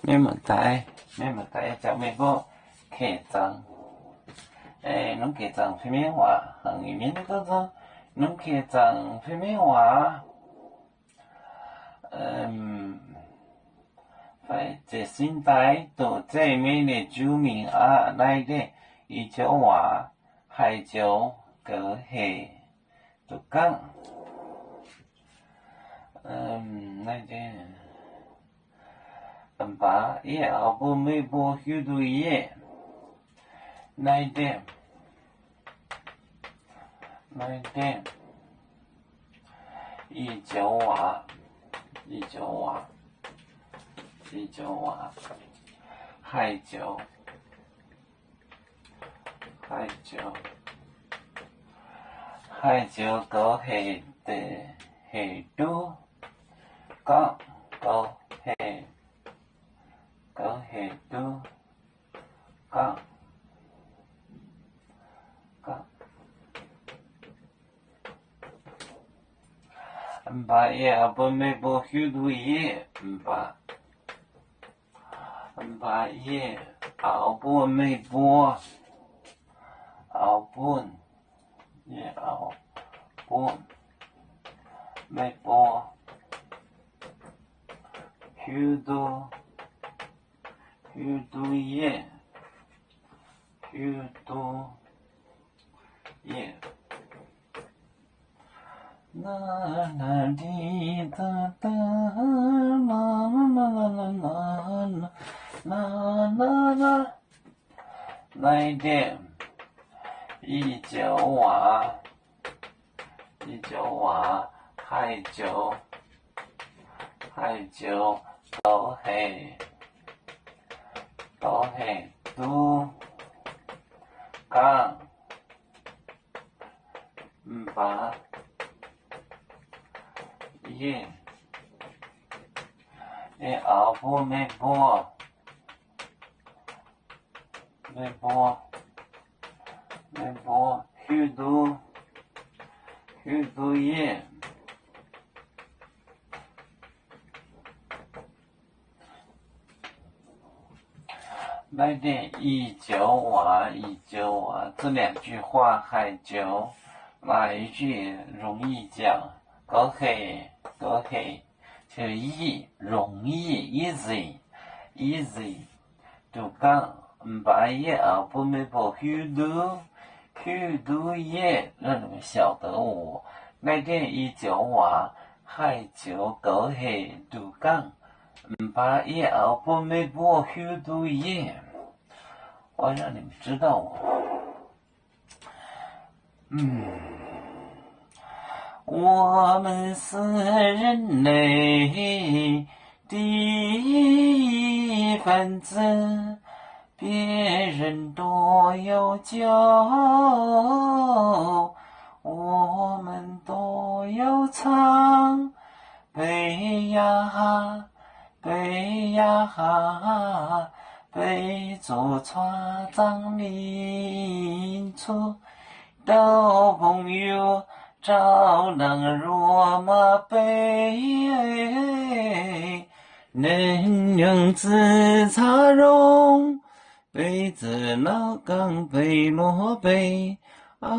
咩問題？咩問題？就咩個劇章？侬劇章phía咩話？裡面那個字，侬劇章phía咩話？phải这现代都这面的居民啊，来的伊就话海椒个系都讲，来的。把也后不没不许多也，来的，伊就话，海椒个系的系都讲个系。có hệ tu có ba ye ba me bo hyu du ye ba ye ao bo me bo ao bun ye ao bun me bo hyu du ye la la di da da la la la la la la 来的一九瓦海椒都系都讲把也后不没播许多也来的一九瓦，这两句话还就哪一句容易讲？个系就容易 easy 就讲把也后不没播许多也让你们晓得我来的一九瓦还就个系就讲把也后不没播许多也。我让你们知道我们是人类的一份子，别人多有酒，我们多有唱，背呀背着船长民族的朋友，照亮罗马杯，能量自茶容，杯子老钢杯落杯啊。